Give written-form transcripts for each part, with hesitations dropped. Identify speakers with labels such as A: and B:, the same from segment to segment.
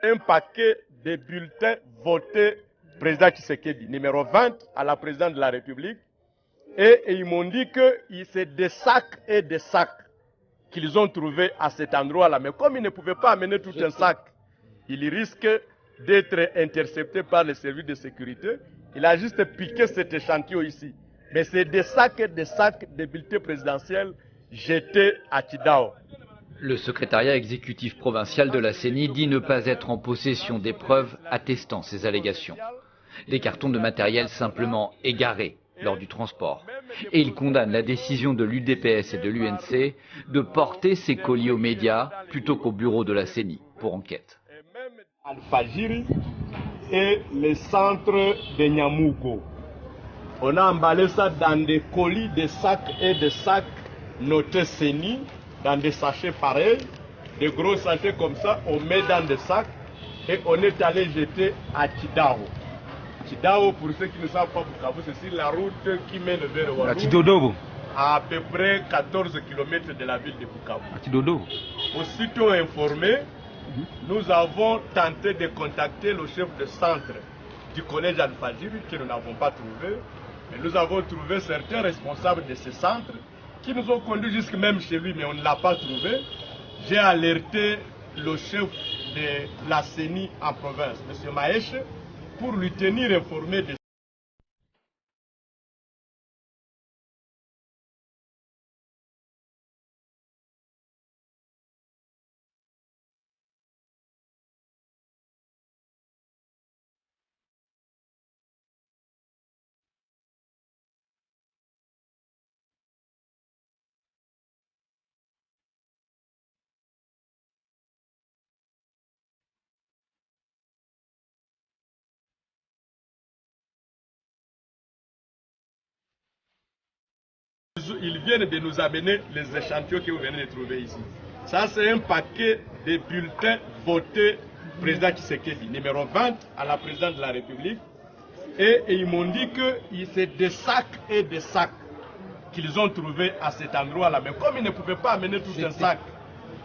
A: Un paquet de bulletins votés président Tshisekedi, numéro 20 à la présidente de la République. Et ils m'ont dit que c'est des sacs et des sacs qu'ils ont trouvés à cet endroit-là. Mais comme ils ne pouvaient pas amener tout un sac, ils risquent d'être interceptés par les services de sécurité. Il a juste piqué cet échantillon ici. Mais c'est des sacs et des sacs de bulletins présidentiels jetés à Kidao.
B: Le secrétariat exécutif provincial de la CENI dit ne pas être en possession des preuves attestant ces allégations. Des cartons de matériel simplement égarés lors du transport. Et il condamne la décision de l'UDPS et de l'UNC de porter ces colis aux médias plutôt qu'au bureau de la CENI pour enquête.
A: Al-Fajiri et le centre de Nyamouko. On a emballé ça dans des colis, des sacs et des sacs notés CENI, dans des sachets pareils, des gros sachets comme ça, on met dans des sacs et on est allé jeter à Kidao. Kidao, pour ceux qui ne savent pas Bukavu, c'est sur la route qui mène vers Ouadou, à peu près 14 km de la ville de Bukavu. Aussitôt informé, nous avons tenté de contacter le chef de centre du collège Al-Fajiri, que nous n'avons pas trouvé, mais nous avons trouvé certains responsables de ce centre qui nous ont conduits jusque même chez lui, mais on ne l'a pas trouvé. J'ai alerté le chef de la CENI en province, M. Maèche, pour lui tenir informé de ils viennent de nous amener les échantillons que vous venez de trouver ici. Ça, c'est un paquet de bulletins votés président Tshisekedi, numéro 20 à la présidente de la République. Et ils m'ont dit que c'est des sacs et des sacs qu'ils ont trouvés à cet endroit-là. Mais comme ils ne pouvaient pas amener tout un sac,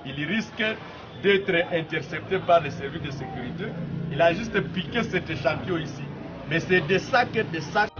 A: ils risquent d'être interceptés par les services de sécurité. Il a juste piqué cet échantillon ici. Mais c'est des sacs et des sacs.